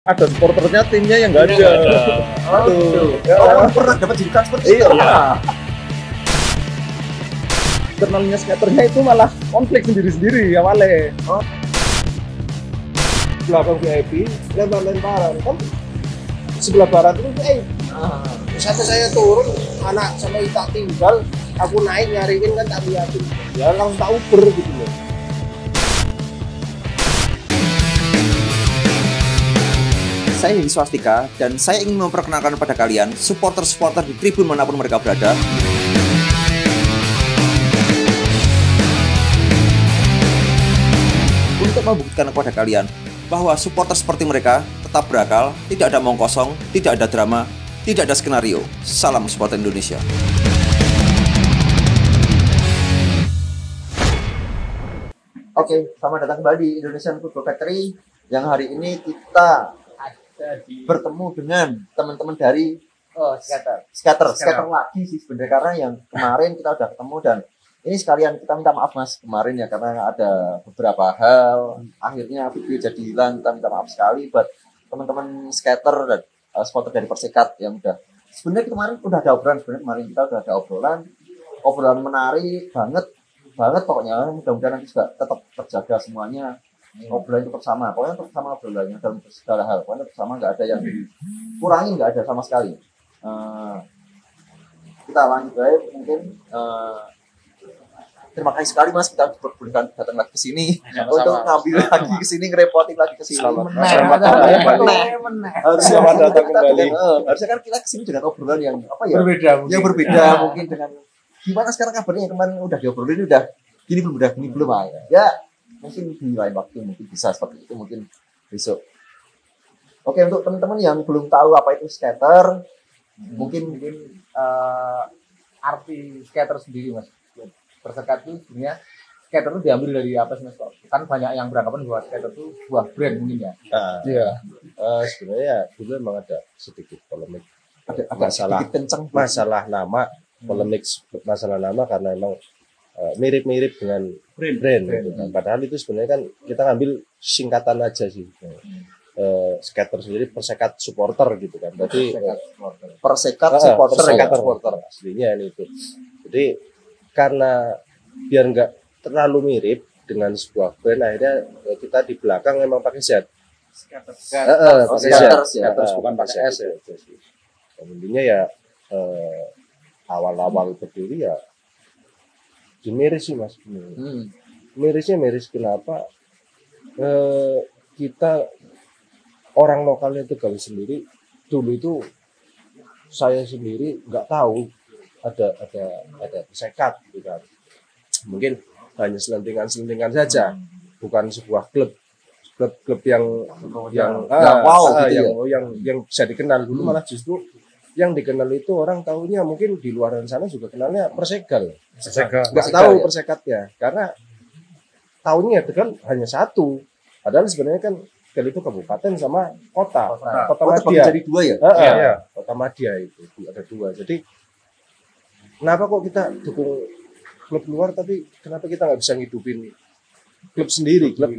Ada supporternya, timnya yang nggak ada. Aduh. Ya. Pernah dapat julukan seperti itu? Iya. Internalnya skaternya itu malah konflik sendiri-sendiri awalnya. Belakang VIP lempar-lemparan kan sebelah barat itu Satu saya turun, anak sama Ita tinggal, aku naik nyariin kan tak liatin, ya langsung tak uber gitu loh. Saya Hedi Swastika dan saya ingin memperkenalkan kepada kalian supporter-supporter di tribun manapun mereka berada. Untuk membuktikan kepada kalian bahwa supporter seperti mereka tetap berakal, tidak ada omong kosong, tidak ada drama, tidak ada skenario. Salam supporter Indonesia. Oke, selamat datang kembali di Indonesian Football Factory. Yang hari ini kita bertemu dengan teman-teman dari skater lagi sih sebenarnya, karena yang kemarin kita udah ketemu dan ini sekalian kita minta maaf Mas kemarin ya, karena ada beberapa hal akhirnya video jadi hilang. Kita minta maaf sekali buat teman-teman skater dan supporter dari Persekat yang udah sebenarnya kemarin udah ada obrolan, kemarin kita udah ada obrolan menarik banget pokoknya. Mudah-mudahan nanti juga tetap terjaga semuanya, obrolan tetap sama, pokoknya tetap sama obrolannya dalam segala hal, pokoknya tetap sama, nggak ada yang dikurangin, nggak ada sama sekali. Kita lanjut baik mungkin. Terima kasih sekali Mas, kita diperbolehkan datang lagi ke sini untuk ngambil lagi ke sini, ngerepotin lagi ke sini. Selamat datang kembali. Harusnya kan kita ke sini dengan obrolan yang apa ya? Berbeda Mungkin dengan gimana sekarang kabarnya, kemarin udah diobrolin, udah gini belum ya. Mungkin di lain waktu mungkin bisa seperti itu, mungkin besok. Oke, untuk teman-teman yang belum tahu apa itu skater, mungkin arti skater sendiri Mas. Persekat itu sebenarnya skater itu diambil dari apa sih Mas? Kan banyak yang beranggapan bahwa skater itu sebuah brand mungkin ya. Iya. Sebenarnya dulu memang ada sedikit polemik, sedikit kenceng masalah nama, polemik masalah nama karena memang mirip-mirip dengan brand gitu kan. Padahal itu sebenarnya kan kita ngambil singkatan aja sih. Skater sendiri Persekat supporter gitu kan. Berarti Persekat supporter aslinya ini itu. Jadi karena biar nggak terlalu mirip dengan sebuah brand, akhirnya kita di belakang memang pakai Z. Skaters bukan pakai S ya. Intinya ya awal-awal berdiri ya miris sih Mas. Miris kenapa? Kita orang lokalnya itu gawe sendiri. Dulu itu saya sendiri nggak tahu ada Persekat gitu kan. Mungkin hanya selentingan saja, bukan sebuah klub yang bisa dikenal. Dulu malah justru yang dikenal itu orang tahunya mungkin di luar sana juga kenalnya Persegal. Nggak tahu Persekatnya karena tahunya Tegal hanya satu. Padahal sebenarnya kan Tegal itu kabupaten sama kota Madia. Jadi dua ya? Kota Madia itu ada dua. Jadi kenapa kok kita dukung klub luar, tapi kenapa kita nggak bisa ngidupin klub sendiri, klub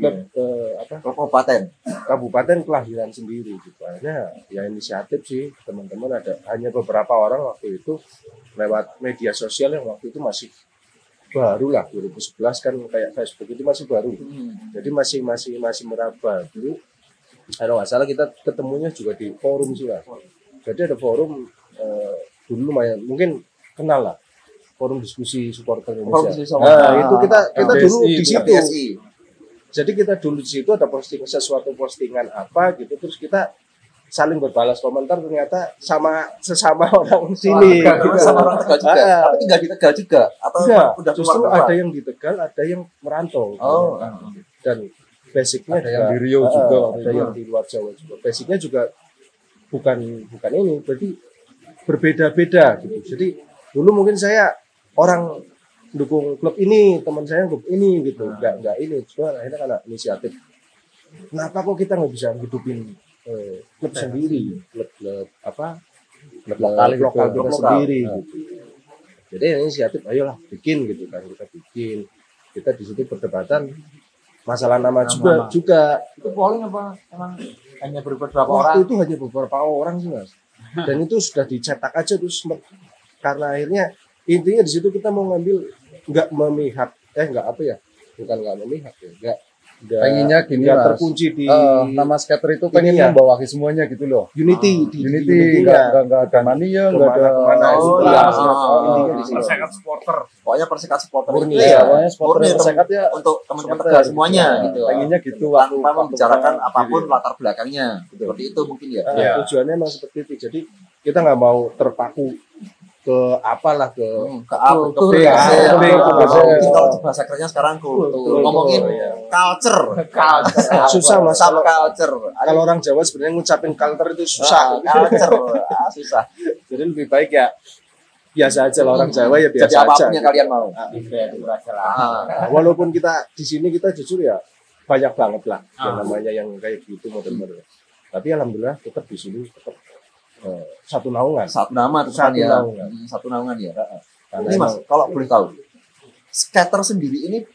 kabupaten kelahiran sendiri gitu. Akhirnya ya inisiatif sih teman-teman, ada hanya beberapa orang waktu itu lewat media sosial yang waktu itu masih baru lah, 2011 kan kayak Facebook itu masih baru. Jadi masih meraba dulu. Kalau nggak salah kita ketemunya juga di forum sih lah. Jadi ada forum dulu lumayan mungkin kenal lah, forum diskusi supporter Indonesia. Itu kita dulu di situ. Jadi kita dulu di situ ada sesuatu postingan apa gitu, terus kita saling berbalas komentar, ternyata sesama orang sini. Sama orang Tegal juga. Tapi tinggal di Tegal juga atau udah justru ada yang di Tegal, ada yang merantau. Dan basicnya ada yang di Riau juga, ada yang di luar Jawa juga. Basicnya juga bukan ini, berarti berbeda-beda gitu. Jadi dulu mungkin saya orang dukung klub ini, teman saya klub ini gitu, nggak ini. Cuma akhirnya karena inisiatif, kenapa kok kita nggak bisa hidupin klub sendiri, klub lokal kita sendiri gitu. Jadi inisiatif, ayolah bikin gitu kan, kita di situ perdebatan masalah nama juga. Itu polling apa emang hanya beberapa Waktu orang. itu hanya beberapa orang sih mas, dan itu sudah dicetak aja terus karena akhirnya intinya di situ kita mau ngambil nggak memihak nggak apa ya, bukan nggak memihak ya, nggak Pengennya gini nggak mas, terkunci di nama skater itu pengen Ini ya. membawahi semuanya gitu loh. Unity di Unity, Unity-nya. nggak ada mania, nggak ada Kemana-kemana Oh, itu iya. lah. Oh, Intinya di situ. Persekat supporter. Pokoknya persekat supporter Murni, itu Iya, ya pokoknya supporter murni persekat ya untuk teman-teman skater Tegal semuanya gitu. gitu. Pengennya gitu Tanpa membicarakan waktu apapun sendiri. latar belakangnya. Seperti itu mungkin ya. Iya. Tujuannya memang seperti itu. Jadi kita nggak mau terpaku ke apalah ke Ke A, ke Kultur, B, ke C, ya. ke D, Kultur, ke B. kultur. Mungkin kalau bahasa kerennya sekarang kultur. Ngomongin culture. susah mas. Sub culture. Kalau orang Jawa sebenarnya ngucapin culture itu susah. Culture. Susah. Jadi lebih baik ya biasa aja lah, orang Jawa ya Jadi biasa aja. apapun yang kalian mau. Nah, walaupun kita di sini kita jujur ya banyak banget lah yang namanya yang kayak gitu model-model. Tapi alhamdulillah tetap di sini tetap satu naungan. Satu nama tuh Satu kan ya. naungan. Satu naungan ya. Karena Ini Mas, emang kalau boleh tahu, skater sendiri ini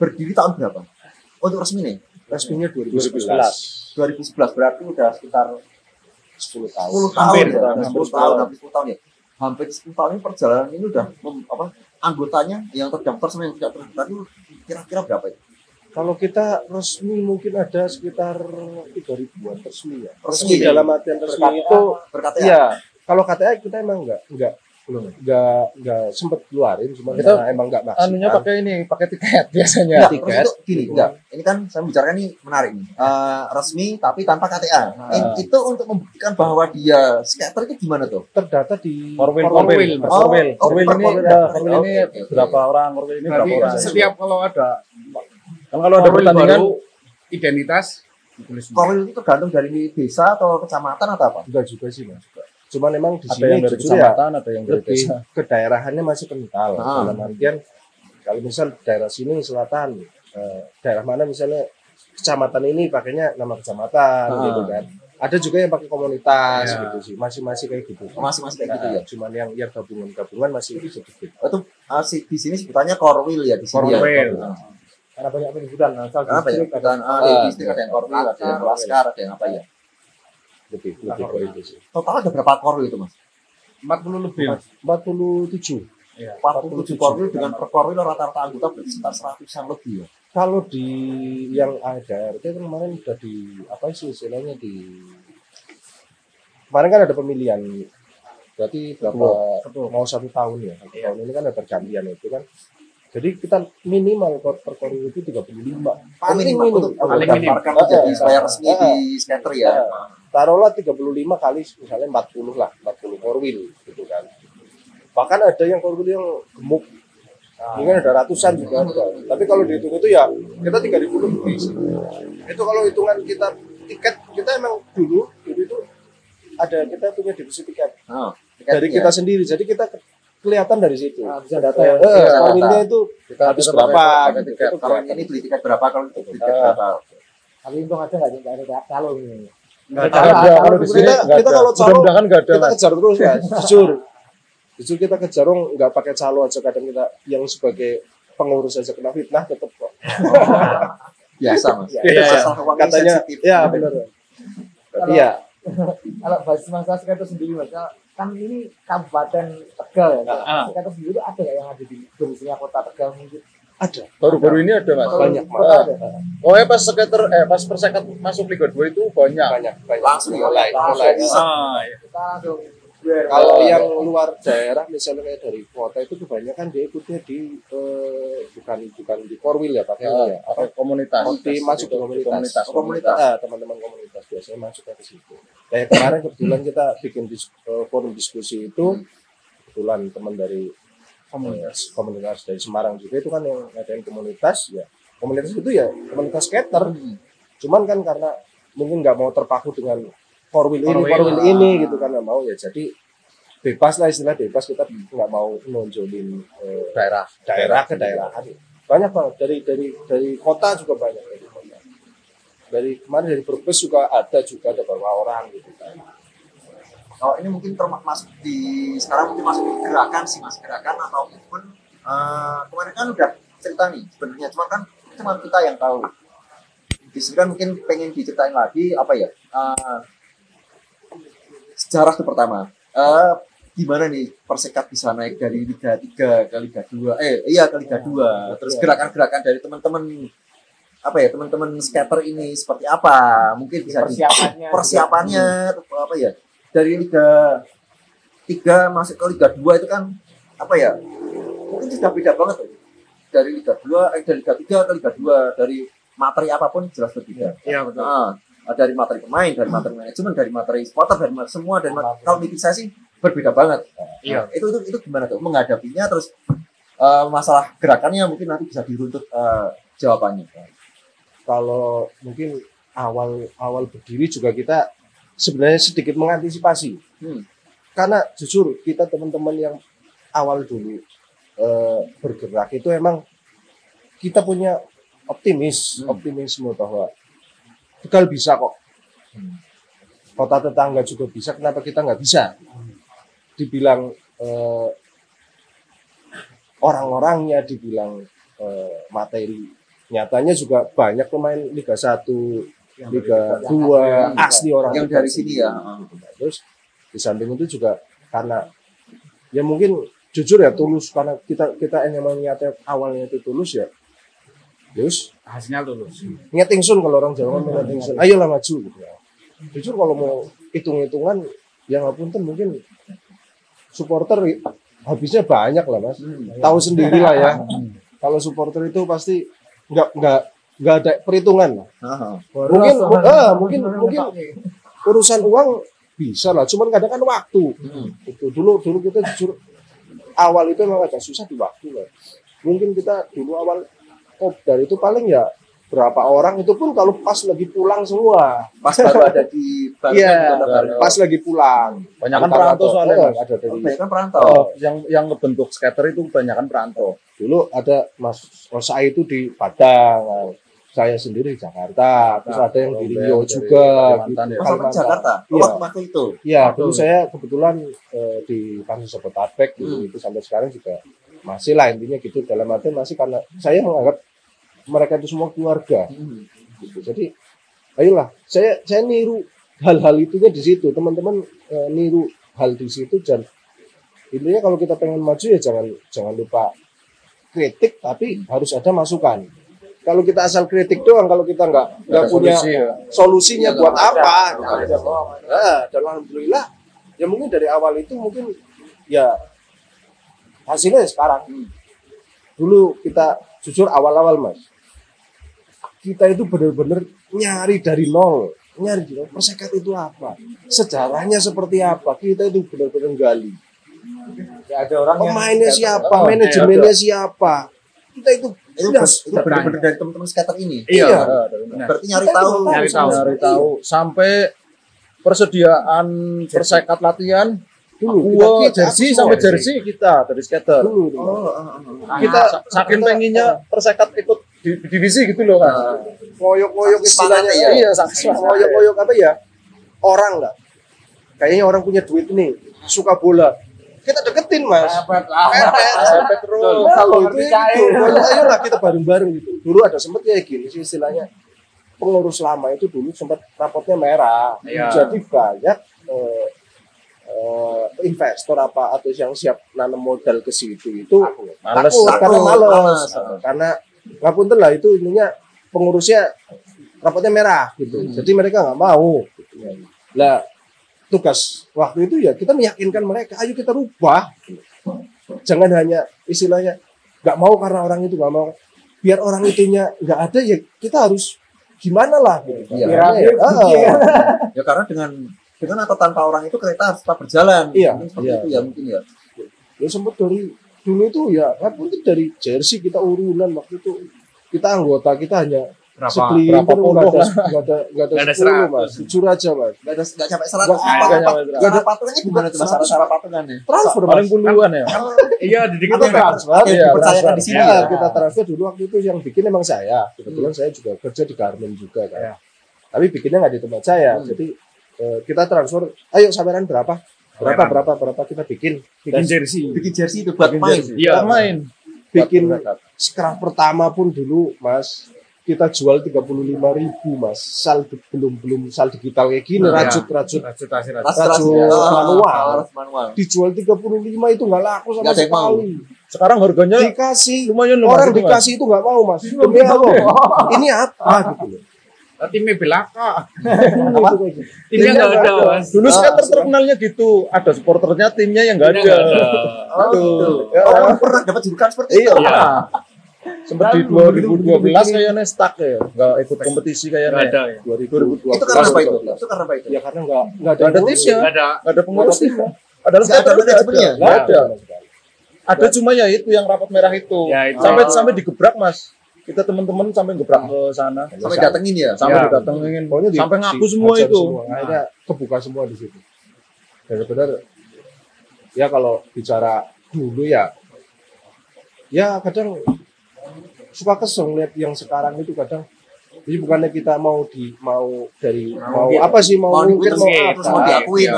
berdiri tahun berapa? Untuk resmi nih, resminya 2011. 2011 berarti udah sekitar 10 tahun. 10 tahun Hampir, ya, hampir 10 tahun, hampir 10 tahun ya. Hampir 10 tahun ini perjalanan ini udah anggotanya yang terdaftar sama yang tidak terdaftar itu kira-kira berapa ya? Kalau kita resmi mungkin ada sekitar 3.000-an resmi ya. Resmi. Dalam artian resmi itu Berkata ya, iya. Kalau KTA kita emang nggak sempet keluarin, cuma Kita kita emang nggak maksimal. Anunya pakai tiket biasanya. enggak, tiket. terus itu gini, enggak. Ini kan saya bicarakan ini menarik nih. Resmi tapi tanpa KTA. Itu untuk membuktikan bahwa dia skater itu gimana tuh? terdata di Korwil, Korwil, Mas. Oh, Korwil, oh, Korwil ini, Korwil. Korwil ini Oke, oke. berapa orang, Korwil ini berapa Berarti orang. setiap kalau ada Kan kalau ada pertandingan, baru identitas ditulis semua. Korwil itu tergantung dari desa atau kecamatan atau apa? Enggak juga sih mas. Cuman memang di ada sini yang dari jujur ya kecamatan, ada yang dari lebih desa. kedaerahannya masih kental. Ah. Dalam artian kalau misal daerah sini selatan, daerah mana misalnya kecamatan ini pakainya nama kecamatan gitu kan. Ada juga yang pakai komunitas Ya. gitu sih. Masih kayak gitu. Masih kayak gitu ya. Cuman yang gabungan masih sedikit. Itu di sini sebutannya Korwil ya di sini. Korwil. Ya. Karena banyak penyebutan. Karena banyak dan di distrik ada yang Korwil, ada yang Laskar, ada yang apa ya. Lebih ke itu sih. Total ada berapa Korwil itu Mas? 40 lebih. Mas. 47. 47 Korwil dengan per Korwil rata-rata anggota berarti sekitar 100-an lebih ya. Kalau di yang ada itu kan kemarin udah di apa sih istilahnya kemarin kan ada pemilihan, berarti berapa mau 1 tahun ya, 1 tahun ini kan ada pergantian itu kan, jadi kita minimal per Korwil itu 35 Paling minim untuk Paling mendaftarkan menjadi supaya resmi di skater ya. taruhlah 35 kali misalnya 40 lah, 40 Korwil gitu kan, bahkan ada yang Korwil yang gemuk. Mungkin ada ratusan juga ada. Tapi kalau dihitung itu ya kita 3.000 lebih sih. Itu kalau hitungan kita tiket kita emang dulu itu ada kita punya divisi tiket Oh, dari kita sendiri. Jadi kita kelihatan dari situ. Bisa data ya. Korwilnya itu habis berapa gitu. tiket. Kalau ini beli tiket berapa, kalau itu beli tiket berapa. Tapi untung aja nggak ada calon ini. Nggak ada kalau di sini. Kita kalau calo mudah-mudahan nggak ada kita mas. kejar terus ya, jujur kita kejar nggak pakai calo aja, kadang kita yang sebagai pengurus aja kena fitnah tetap kok. Biasa Mas. Iya, Masalah uangnya katanya sensitif. ya benar. Tapi ya Kalau basis masalah skater sendiri mas, kan ini kabupaten Tegal ya. Skater sendiri itu ada nggak yang ada di berisinya kota Tegal mungkin? ada Baru-baru ini ada mas. banyak Kota ada. Oh ya pas skater pas persekat masuk Liga 2 itu banyak. Langsung mulai. Iya. Kita langsung Kalau yang luar daerah misalnya kayak dari kota itu kebanyakan dia ikutnya di bukan di Korwil ya pakainya ya. Apa komunitas? Masuk ke komunitas. Komunitas. Teman-teman komunitas biasanya masuk ke situ. Kayak kemarin kebetulan kita bikin forum diskusi itu kebetulan teman dari komunitas dari Semarang juga itu kan yang ngadain komunitas ya. Komunitas itu ya komunitas skater. Cuman kan karena mungkin nggak mau terpaku dengan Korwil ini gitu kan, nggak mau ya, jadi bebas lah, istilah bebas, kita nggak mau nonjolin daerah ke daerahan. Banyak banget dari kota juga banyak, dari kemarin dari Brebes juga ada beberapa orang gitu kan. Kalau ini mungkin termasuk sekarang mungkin masuk di gerakan sih Mas, gerakan atau event. Kemarin kan udah cerita nih sebenarnya, cuma kan cuma kita yang tahu. Di sini kan mungkin pengen diceritain lagi apa ya? Sejarah itu pertama. Gimana nih Persekat bisa naik dari Liga 3 ke Liga 2? Ke Liga 2. Terus gerakan-gerakan dari teman-teman apa ya, teman-teman skater ini seperti apa? Mungkin bisa persiapannya apa ya? Dari Liga 3 masuk ke Liga 2 itu kan apa ya? Mungkin sudah beda banget tuh. Dari Liga 2 dari Liga 3 ke Liga 2, dari materi apapun jelas berbeda. Iya betul. Dari materi pemain, dari materi manajemen, dari materi supporter, dari semua, dari kalau bikin saya sih berbeda banget. Iya. Itu gimana tuh menghadapinya, terus masalah gerakannya mungkin nanti bisa diruntut jawabannya. Kalau mungkin awal berdiri juga kita sebenarnya sedikit mengantisipasi. Karena jujur kita teman-teman yang awal dulu bergerak itu emang kita punya optimisme bahwa Tegal bisa kok. Kota tetangga juga bisa, kenapa kita nggak bisa? Dibilang orang-orangnya, dibilang materi. Nyatanya juga banyak pemain Liga 1, Liga 2, asli orang yang dari sini ya. Terus di samping itu juga karena ya mungkin jujur ya tulus, karena kita emang niatnya awalnya itu tulus ya. Terus Hasilnya lulus. niat ingsun, kalau orang Jawa kan niat ingsun. Ayolah maju gitu ya. Jujur kalau mau hitung-hitungan yang ngapunten mungkin supporter habisnya banyak lah Mas. Tahu sendiri lah ya. Kalau supporter itu pasti nggak ada perhitungan lah. Mungkin urusan uang bisa lah, cuman kadang kan waktu. Itu dulu kita jujur awal itu memang agak susah di waktu lah. Mungkin kita dulu awal kopdar itu paling ya berapa orang, itu pun kalau pas lagi pulang semua. Pas baru ada di pas lagi pulang. Banyak kan perantau soalnya. Ada dari banyak kan perantau. Yang ngebentuk skater itu banyak kan perantau. dulu ada Mas Rosa itu di Padang, saya sendiri di Jakarta, terus ada yang di Rio juga. Kalimantan Jakarta. Iya. Waktu itu. Iya, dulu saya kebetulan di Pansus Jabodetabek itu sampai sekarang juga masih lah, intinya gitu, dalam arti masih karena saya menganggap mereka itu semua keluarga. Gitu. Jadi ayolah, saya niru hal-hal itunya di situ, teman-teman niru hal di situ, dan intinya kalau kita pengen maju ya jangan lupa kritik, tapi harus ada masukan. Kalau kita asal kritik doang, kalau kita nggak punya solusinya buat apa, dan alhamdulillah ya mungkin dari awal itu mungkin ya hasilnya sekarang. Dulu kita jujur awal-awal Mas, kita itu benar-benar nyari dari nol, Persekat itu apa, sejarahnya seperti apa, kita itu benar-benar gali. Ya, ada orang pemainnya siapa, manajemennya siapa, kita itu benar-benar dari teman-teman skater ini. Iya. Berarti nyari tahu sampai persediaan Persekat latihan dulu jersey sampai jersey kita dari skater. Kita saking pengennya Persekat ikut di divisi gitu loh kan. Koyok-koyok istilahnya ya. Iya, koyok-koyok apa ya? Orang lah. Kayaknya orang punya duit nih, suka bola. Kita deketin Mas. Pepet terus. Kalau itu ayolah kita bareng-bareng gitu. Dulu ada sempat kayak gini sih istilahnya. Pengurus lama itu dulu sempat rapotnya merah. Jadi banyak investor apa atau yang siap nanam modal ke situ itu males. Karena ngapunten lah, itu intinya pengurusnya rapotnya merah gitu. Jadi mereka nggak mau. Lah tugas waktu itu ya kita meyakinkan mereka, ayo kita rubah. Jangan hanya istilahnya nggak mau karena orang itu nggak mau. Biar orang itunya nggak ada ya kita harus gimana lah. Gitu. Ya karena dengan atau tanpa orang itu kereta harus tetap berjalan. Iya. Itu ya mungkin ya. Ya sempat dari dulu itu ya, mungkin dari jersey kita urunan waktu itu, kita anggota kita hanya berapa puluh lah, nggak ada 10 Mas, jujur aja Mas, nggak sampai 100. Nggak ada patungannya gimana tuh Mas? Cara patungannya transfer paling puluhan ya. Iya, kita transfer, dipercayakan di sini ya. Kita transfer dulu waktu itu, yang bikin emang saya, kebetulan saya juga kerja di Garmin juga kan, tapi bikinnya nggak di tempat saya, jadi kita transfer, ayo sampean berapa kita bikin jersey itu buat main. Iya, main. Bikin scrap pertama pun dulu Mas, kita jual 35.000 mas, belum sal digital kayak gini, rajut manual, dijual 35 itu nggak laku sama sekali. Sekarang harganya dikasih lumayan orang dikasih itu nggak mau mas, demi Allah ini apa gitu loh. Timnya belaka. Timnya nggak ada mas. Dulu skater terkenalnya gitu, ada supporternya, timnya yang nggak ada. Orang pernah dapat julukan seperti itu. Sempat di 2012 kayaknya stuck ya, nggak ikut kompetisi kayaknya. Ada ya. 2012 Itu karena apa itu? Itu karena apa itu? ya karena nggak ada Nggak ada timnya, nggak ada pengurusnya. Padahal Nggak ada skater manajemennya? nggak ada. Ada cuma ya itu yang rapat merah itu. Ya, itu. Sampai digebrak mas. Kita teman-teman sampai gebrak ke sana. Sampai datengin ya? Sampai didatengin. Pokoknya Sampai ngaku semua diajar itu. semua. Akhirnya kebuka semua di situ. Benar-benar ya kalau bicara dulu ya kadang suka kesel lihat yang sekarang itu kadang. Jadi bukannya kita mau apa sih mau mungkin mau apa terus mau diakuin.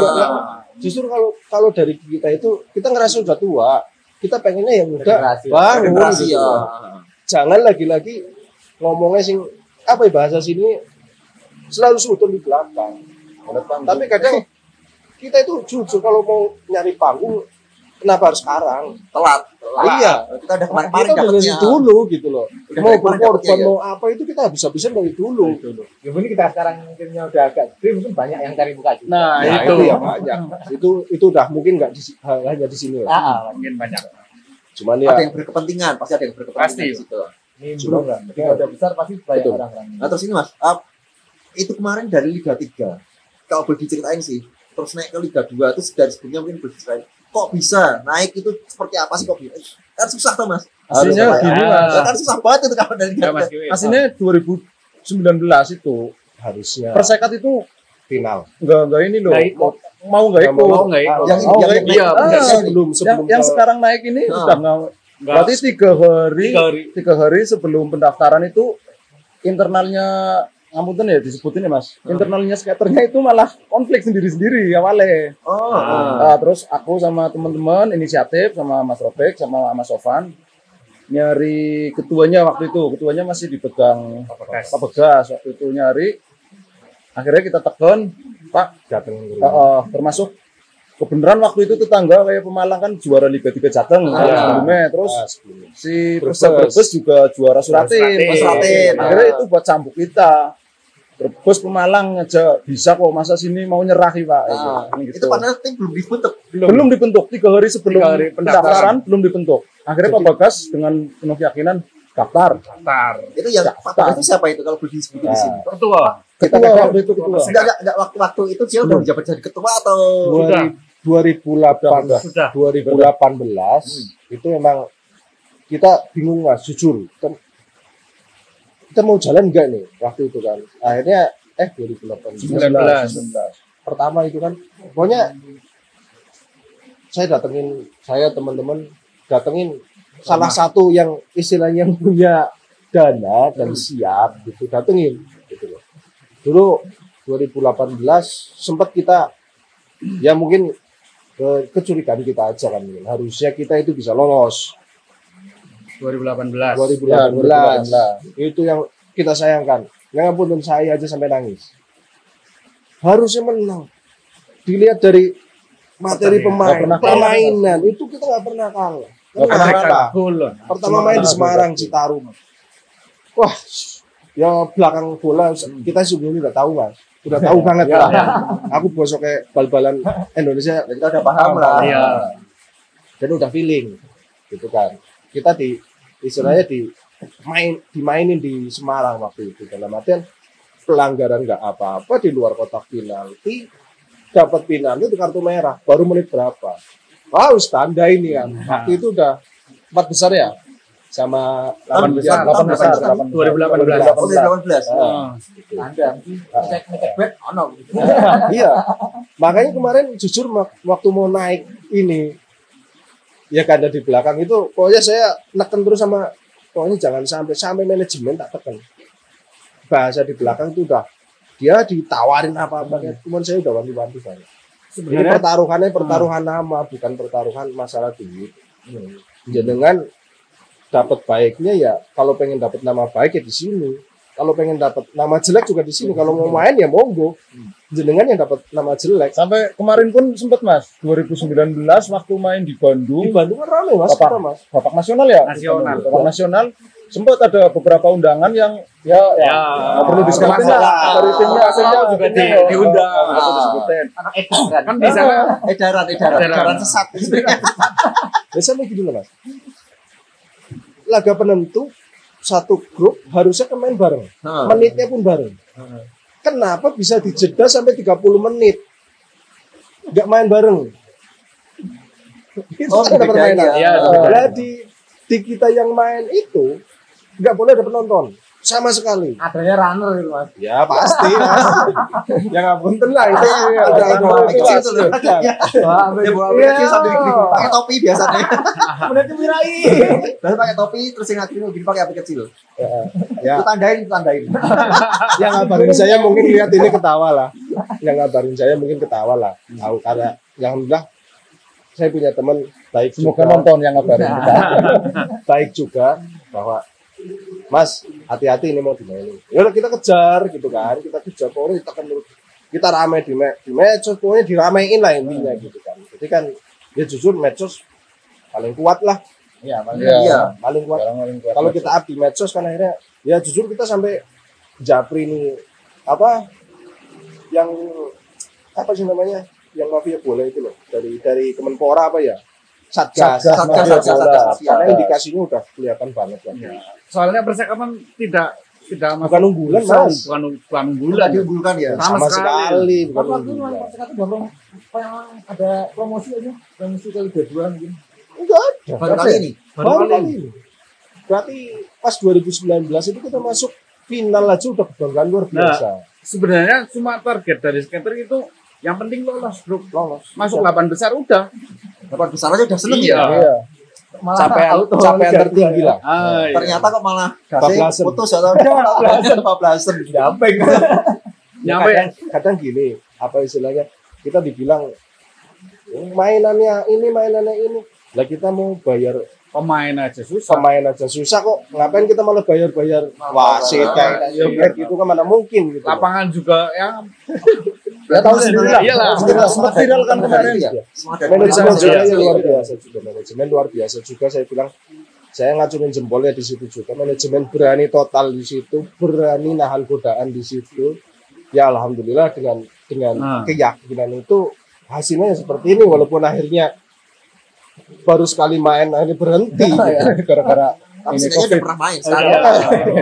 Justru kalau dari kita itu kita ngerasa udah tua, kita pengennya yang muda bangun Generasi gitu. ya. Jangan lagi-lagi ngomongnya sing apa ya bahasa sini selalu sudut di belakang. Tapi kadang kita itu jujur kalau mau nyari panggung kenapa harus sekarang? Telat. Iya, Kita udah kemarin kita dapetnya. dari dulu gitu loh. Udah Mau dari kemarin berkorban dapetnya, ya. mau apa itu kita habis-habisan dari dulu. Ya mungkin kita sekarang mungkinnya udah agak gede, mungkin banyak yang cari muka juga. Nah, Nah, itu. itu ya banyak. Itu udah mungkin nggak hanya di sini lah. Mungkin banyak. Cuman ya Ada yang berkepentingan, pasti ada yang berkepentingan Pasti. di situ. Ini belum kan. Ketika udah besar pasti banyak Betul. orang-orang. Nah terus ini mas, itu kemarin dari Liga 3, kalau boleh diceritain sih, terus naik ke Liga 2, terus dari sebelumnya mungkin boleh diceritain, kok bisa naik itu seperti apa sih kok bisa? Kan susah tuh mas. Aslinya Harus gini kayak- mas. kan susah banget itu kalau dari Liga Ya, Mas 3. Kiwi. Aslinya 2019 itu harusnya Persekat itu final. nggak ini loh. Nggak ikut. Mau nggak ikut. Mau nggak ikut. Yang Oh, yang iya, naik- iya, benar. sebelum yang sekarang naik ini Ah. udah nggak. Berarti 3 hari sebelum pendaftaran itu internalnya ngapunten ya disebutin ya mas. Internalnya skaternya itu malah konflik sendiri-sendiri awalnya. Oh, Nah, terus aku sama teman-teman inisiatif sama Mas Robek sama Mas Sofan nyari ketuanya waktu itu. Ketuanya masih dipegang Pak Begas waktu itu nyari. Akhirnya kita tekan, Pak, datang termasuk kebenaran waktu itu tetangga kayak Pemalang kan juara Liga 3 Jateng sebelumnya. Terus si Brebes juga juara Suratin. Suratin. Akhirnya itu buat cambuk kita. Brebes Pemalang aja bisa kok, masa sini mau nyerah Pak. itu padahal tim belum dibentuk. Belum dibentuk 3 hari sebelum 3 hari pendaftaran belum dibentuk. Akhirnya Pak Bagas dengan penuh keyakinan daftar. Itu yang Pak Bagas itu siapa itu kalau boleh disebutin di sini? Ketua. Ketua waktu itu ketua. Enggak waktu-waktu itu dia udah menjabat jadi ketua atau 2018 Sudah. 2018 itu memang kita bingung mas jujur kita mau jalan enggak nih waktu itu kan akhirnya 2018 pertama itu kan pokoknya saya teman-teman datengin salah satu yang istilahnya yang punya dana dan siap gitu datengin gitu loh. Dulu 2018 sempat kita ya mungkin kecurigaan kita aja kan harusnya kita itu bisa lolos 2018. 2018 itu yang kita sayangkan nggak pun saya aja sampai nangis harusnya menang dilihat dari materi pemain permainan itu kita nggak pernah kalah. Kenapa? Pertama main di Semarang Citarum wah ya belakang bola kita sebelumnya nggak tahu mas udah tahu banget lah. Aku bosok kayak bal-balan Indonesia kita udah paham lah. Iya. Dan udah feeling gitu kan. Kita istilahnya dimainin di Semarang waktu itu dalam artian pelanggaran nggak apa-apa di luar kotak penalti dapat penalti itu kartu merah baru menit berapa. Wow, tanda ini kan. Waktu itu udah 4 besar ya sama 8 besar. 2018. Oh, 2018. Anda ngecek back ono gitu. Iya. Makanya kemarin jujur waktu mau naik ini ya kanda di belakang itu pokoknya saya neken terus sama pokoknya jangan sampai manajemen tak tekan. Bahasa di belakang itu udah dia ditawarin apa-apa cuman saya udah wanti-wanti banget. Sebenarnya pertaruhan nama bukan pertaruhan masalah duit. Jenengan dapat baiknya ya kalau pengen dapat nama baik ya di sini Kalau pengen dapat nama jelek juga di sini. Kalau mau main ya monggo. Jenengan yang dapat nama jelek. Sampai kemarin pun sempat Mas, 2019 waktu main di Bandung. Di Bandung kan rame Mas, Bapak, kita, Mas. Bapak nasional ya? Nasional. Bapak nasional sempat ada beberapa undangan yang ya nggak perlu disebutin lah. Dari timnya aslinya juga diundang. Nggak perlu disebutin. Kan di sana edaran sesat. Biasanya gitu loh Mas. Laga penentu satu grup harusnya kan main bareng. Menitnya pun bareng. Kenapa bisa dijeda sampai 30 menit? Nggak main bareng. Itu kan ada permainan. Nah, di kita yang main itu nggak boleh ada penonton sama sekali. Adanya runner gitu Mas. Ya pasti Mas. Ya nggak punten lah itu. Ada kecil tuh loh. Ya bola kecil sambil pakai topi biasanya. Udah dimirai. Terus pakai topi terus yang akhirnya gini pakai api kecil. Ya. Itu tandain. Yang ngabarin saya mungkin lihat ini ketawa lah. Yang ngabarin saya mungkin ketawa lah. Tahu karena alhamdulillah saya punya teman baik Semoga juga, nonton yang ngabarin kita. baik juga bahwa Mas hati-hati ini mau dimainin. Ya udah kita kejar gitu kan, kita kejar pokoknya kita rame di medsos pokoknya diramein lah intinya gitu kan. Jadi kan ya jujur medsos paling kuat lah. Iya, Paling kuat. Kalau kita up di medsos kan akhirnya ya jujur kita sampai japri ini apa yang apa sih namanya yang mafia bola itu loh dari Kemenpora apa ya Satgas. Karena indikasinya udah kelihatan banget kan. soalnya Percakapan tidak Bukan unggulan Mas. bukan unggulan. Diunggulkan ya. Sama sekali bukan Waktu itu unggulan. Percakapan dorong ada promosi aja, promosi kali kedua mungkin. Enggak ada. Baru kali ini. Baru kali ini. Berarti pas 2019 itu kita masuk final aja udah kebanggaan luar biasa. Sebenarnya cuma target dari skater itu yang penting lolos grup, Lolos. masuk 8 besar udah. Dapat besar aja udah seneng Iya. ya. Iya. Malah Capaian tertinggi lah. Iya. Ternyata kok malah Bablasan. putus atau bablasan. Nyampe Kadang gini, apa istilahnya? Kita dibilang mainannya ini. Lah kita mau bayar pemain aja susah. pemain aja susah kok. Ngapain kita malah bayar wasit kayak gitu kan mana mungkin gitu. Lapangan juga yang Ya tahu sendiri lah. Iyalah. Sempat viral kan kemarin. Manajemen juga Iya. luar biasa juga. Manajemen luar biasa juga saya bilang. Saya ngacurin jempolnya di situ juga. Manajemen berani total di situ, berani nahan godaan di situ. Ya alhamdulillah dengan keyakinan itu hasilnya seperti ini walaupun akhirnya baru sekali main akhirnya berhenti gara-gara Tapi ini sebenarnya udah COVID. pernah main sekali.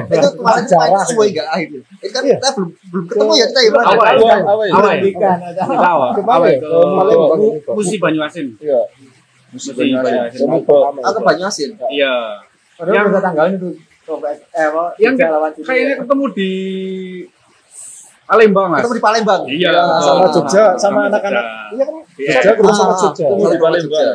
Itu kemarin main sesuai nggak akhirnya? Itu kan kita belum ketemu ya kita ya. Bang? Awal. Awal. Awal itu Palembang. Musi Banyuasin. Iya. Musi Banyuasin. Aku Banyuasin. Iya. Padahal Yang- udah tanggalnya tuh. Yang kayaknya ketemu di Palembang, Mas. Ketemu di Palembang. Iya. Sama Jogja sama anak-anak. Iya kan? Jogja ketemu sama Jogja. Ketemu di Palembang.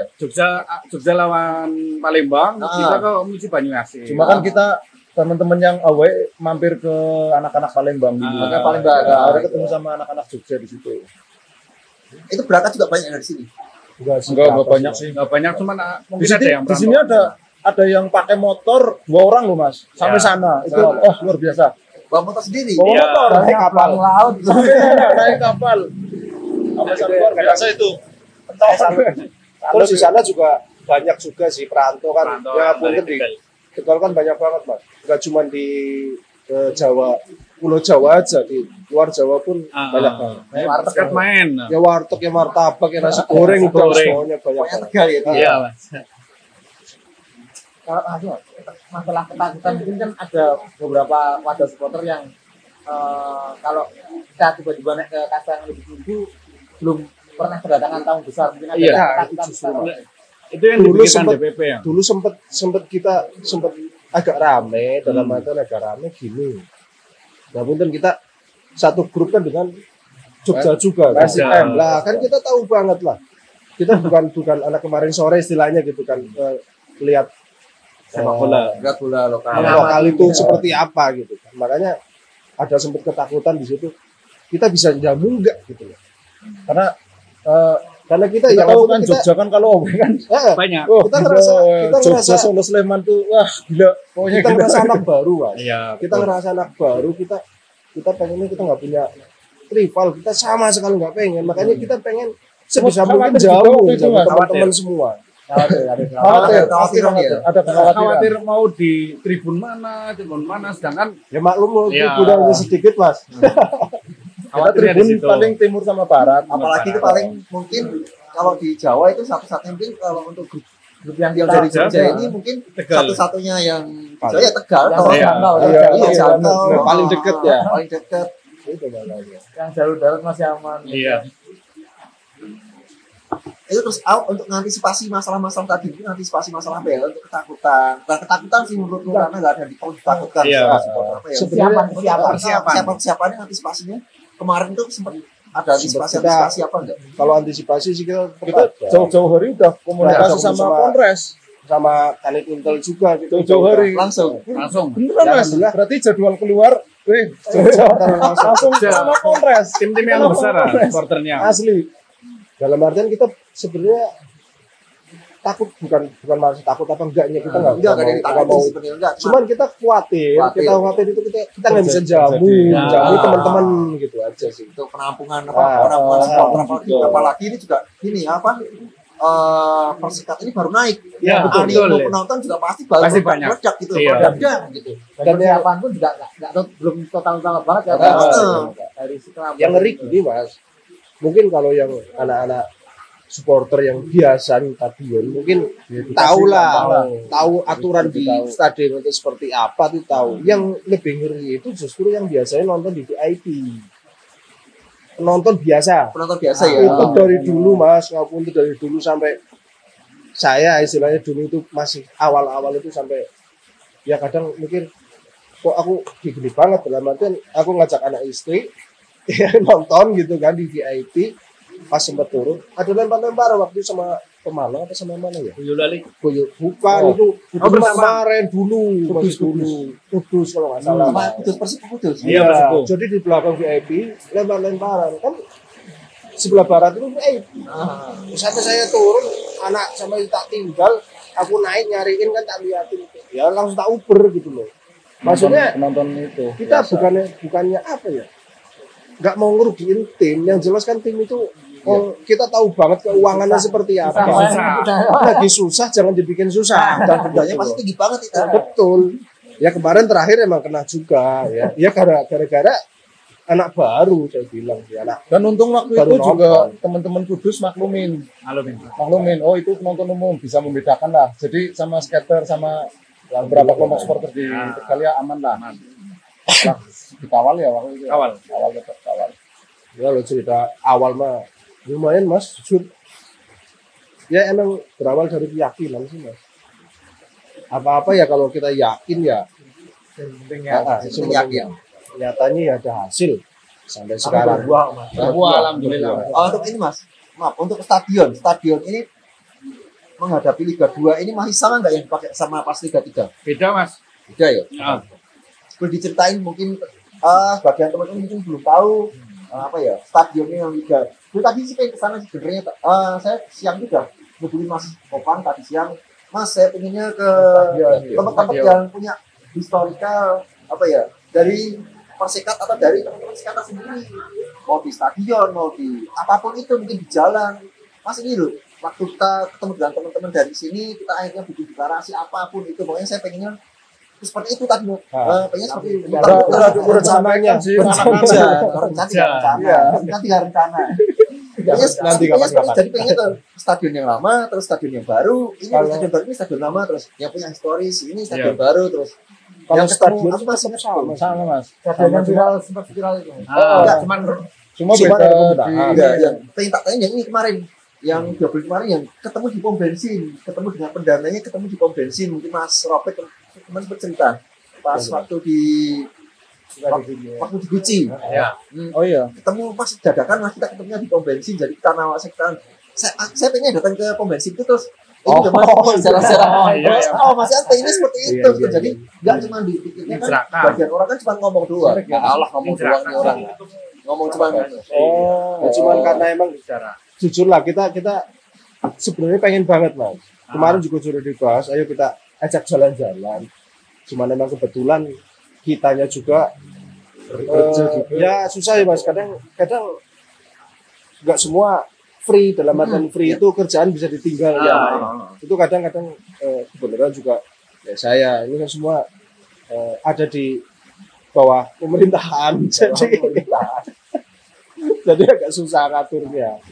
Jogja lawan Palembang, Ah. kita ke Musi Banyuasin. Cuma kan kita teman-teman yang away mampir ke anak-anak Palembang dulu. Ah. Palembang. Ada ketemu sama anak-anak Jogja di situ. Itu berangkat juga banyak dari sini. Enggak banyak sih. Nggak banyak, cuman Di mungkin sini, ada yang di sini ada yang pakai motor 2 orang loh Mas. Sampai Ya. sana. Itu luar biasa. Bawa motor sendiri. Bawa Iya. motor naik kapal. laut. Naik kapal. Sampai luar biasa itu. Terus di sana juga banyak juga sih perantau kan. Perantau Ya dari mungkin di Tegal. Tegal kan banyak banget Mas. Enggak cuma di Jawa, Pulau Jawa aja, di luar Jawa pun banyak banget. Dekat main. Ya warteg, ya martabak, ya nasi goreng, udah semuanya banyak Pokoknya banget. Tegal ya. itu. Iya, Mas. Kalau masalah ketakutan mungkin kan ada beberapa wadah supporter yang kalau kita tiba-tiba naik ke kasta yang lebih tinggi belum pernah kedatangan tamu besar mungkin ada Iya, ketakutan itu justru. besar. Itu yang Dulu dibikin sempet- DPP ya. Dulu sempet kita agak rame, dalam artian agak rame gini. Nah, punten kita satu grup kan dengan Jogja juga kan. Jogja. Lah kan kita tahu banget lah. Kita bukan anak kemarin sore istilahnya gitu kan. Lihat Sepak bola. Berat bola lokal. lokal itu seperti apa gitu kan. Makanya ada sempat ketakutan di situ. Kita bisa jamu enggak gitu loh. Karena Karena kita Kita ya tahu waktu kan kita, Jogja kan kalau kan Banyak. wah, kita gila, ngerasa Jogja Solo Sleman tuh wah gila pokoknya kita gila. ngerasa anak baru, Mas. Iya. Kita ngerasa anak baru, kita pengennya kita nggak punya rival, kita sama sekali nggak pengen. Makanya kita pengen sebisa mungkin Khawatir juga jauh waktu itu, sama Mas. teman-teman semua. Khawatiran ya. Khawatir mau di tribun mana, sedangkan Ya maklum Iya. tribunnya sedikit, Mas. Kita khawatirnya di tribun situ. paling timur sama barat. Apalagi itu paling mungkin kalau di Jawa itu satu-satunya mungkin kalau untuk grup yang dari Jogja Tegal. ini mungkin Tegal. satu-satunya yang di Jawa ya Tegal. Yang Kalau Iya. jangkau, Iya, yang iya, jangkau. jangkau. Paling deket ya. Paling dekat. Itu makanya. Yang jalur darat masih aman. Iya. Itu terus untuk mengantisipasi masalah-masalah tadi itu antisipasi masalah apa ya untuk ketakutan. Bukan ketakutan sih menurutku karena nggak ada ditakutkan Iya. sama supporter apa ya. Persiapan. Persiapannya antisipasinya kemarin itu sempat ada antisipasi apa enggak? Kalau antisipasi sih kita Kita jauh-jauh hari udah komunikasi Udah, sama sama- Polres. sama Kanit Intel juga gitu. Jauh-jauh hari. Langsung. Langsung. Beneran Mas. Alhamdulillah. Berarti jadwal keluar, langsung sama Polres. Tim-tim yang besar lah, supporternya. Asli. Dalam artian kita sebenarnya takut bukan maksud takut apa enggaknya kita Enggak ada yang nggak ditakutin mau. sebenarnya enggak. Cuman kita khawatir itu kita nggak bisa jamu Ya. teman-teman gitu aja sih. Untuk penampungan Ah, supporter betul. apalagi ini juga ini apa Persikat ini baru naik. Ya, betul. Animo penonton juga pasti Pasti banyak. meledak gitu. Iya. Meledak gitu. Dan Dan ya- persiapan pun juga belum total banget ya. Ah. Dari setelah Yang ngeri gini Mas, mungkin kalau yang anak-anak supporter yang biasa di stadion mungkin tahu lah, tahu aturan di stadion itu seperti apa tuh tahu. Yang lebih ngeri itu justru yang biasanya nonton di VIP, penonton biasa. Penonton biasa ya. Itu dari dulu Mas, walaupun itu dari dulu sampai saya istilahnya dulu itu masih awal-awal itu sampai ya kadang mikir kok aku gini banget dalam artian aku ngajak anak istri ya, nonton gitu kan di VIP pas sempat turun ada lempar-lempar waktu sama Pemalang apa sama mana ya? Boyolali. Bukan itu bersama. kemarin dulu Kudus kalau nggak salah. Sama Kudus Persib Kudus. Iya, Persib. Jadi di belakang VIP lempar-lemparan kan sebelah barat itu VIP. Ah. Sampai saya turun anak sama tak tinggal aku naik nyariin kan tak liatin ya langsung tak uber gitu loh. Maksudnya penonton itu. kita biasa. bukannya apa ya nggak mau ngerugiin tim yang jelas kan tim itu kita tahu banget keuangannya seperti apa lagi susah jangan dibikin susah dan Dendanya pasti tinggi banget itu. betul ya kemarin terakhir emang kena juga ya gara-gara anak baru saya bilang sih anak Dan untung waktu Baru itu juga nonton. teman-teman Kudus maklumin. Halo, Bang. Maklumin, oh itu penonton umum bisa membedakan lah. Jadi sama skater sama beberapa kelompok supporter di Tegal ya aman lah. Lah, dikawal ya waktu itu. Kawal. Tetap kawal. ya kalau cerita awal mah lumayan Mas jujur ya emang berawal dari keyakinan sih Mas apa-apa ya kalau kita yakin ya Itu yakin. nyatanya ya ada hasil sampai sekarang Wah, alhamdulillah. Oh, untuk ini Mas, maaf untuk stadion ini menghadapi Liga 2 ini masih sama nggak yang dipakai sama pas Liga 3? Beda, Mas. Beda ya? Ya. Boleh diceritain mungkin sebagian teman-teman mungkin belum tahu apa ya stadionnya yang Liga. Dulu tadi sih pengen kesana sebenarnya. Saya siang juga ngubungin Mas Opan tadi siang. Mas saya pengennya ke tempat-tempat yang punya historical apa ya dari Persikat atau dari teman-teman Sekata sendiri, mau di stadion, mau di apapun itu mungkin di jalan. Mas ini loh, waktu kita ketemu dengan teman-teman dari sini, kita akhirnya bikin deklarasi apapun itu, pokoknya saya pengennya seperti itu tadi, pengennya seperti itu. ada rencananya Nanti rencana. Nanti kapan-kapan. Jadi pengennya ke stadion yang lama, terus stadion yang baru. Ini stadion baru, ini stadion lama, terus yang punya historis, ini stadion baru, terus kalau yang stadion ketemu, aku masih ingat Sama Mas. Stadion yang sempat viral itu. enggak, cuman Cuma Cuma beda ada di pembedahan. enggak, yang pengen tak tanya yang ini kemarin yang 2 bulan kemarin yang ketemu di pom bensin, ketemu dengan pendananya, ketemu di pom bensin, mungkin Mas Robert teman sempat cerita pas waktu di waktu di Gucci. Ya. Oh iya. Ketemu pas dadakan lah kita ketemunya di pom bensin, jadi kita nawasi saya pengen datang ke pom bensin itu terus ini udah masuk secara-secara iya, iya. masih ada ini seperti itu gitu. Jadi nggak cuma dipikirnya kan Ceraka. bagian orang kan cuma ngomong doang ya Allah ngomong doang nih orang ngomong cuma Ya, cuman karena emang jujur lah kita sebenarnya pengen banget mas. Kemarin juga sudah dibahas, ayo kita ajak jalan-jalan. Cuman emang kebetulan kitanya juga ya susah ya mas. Kadang nggak semua free, dalam artian free itu kerjaan bisa ditinggal ya. Itu kadang-kadang kebenaran juga ya saya ini kan semua ada di bawah pemerintahan jadi agak susah ngaturnya.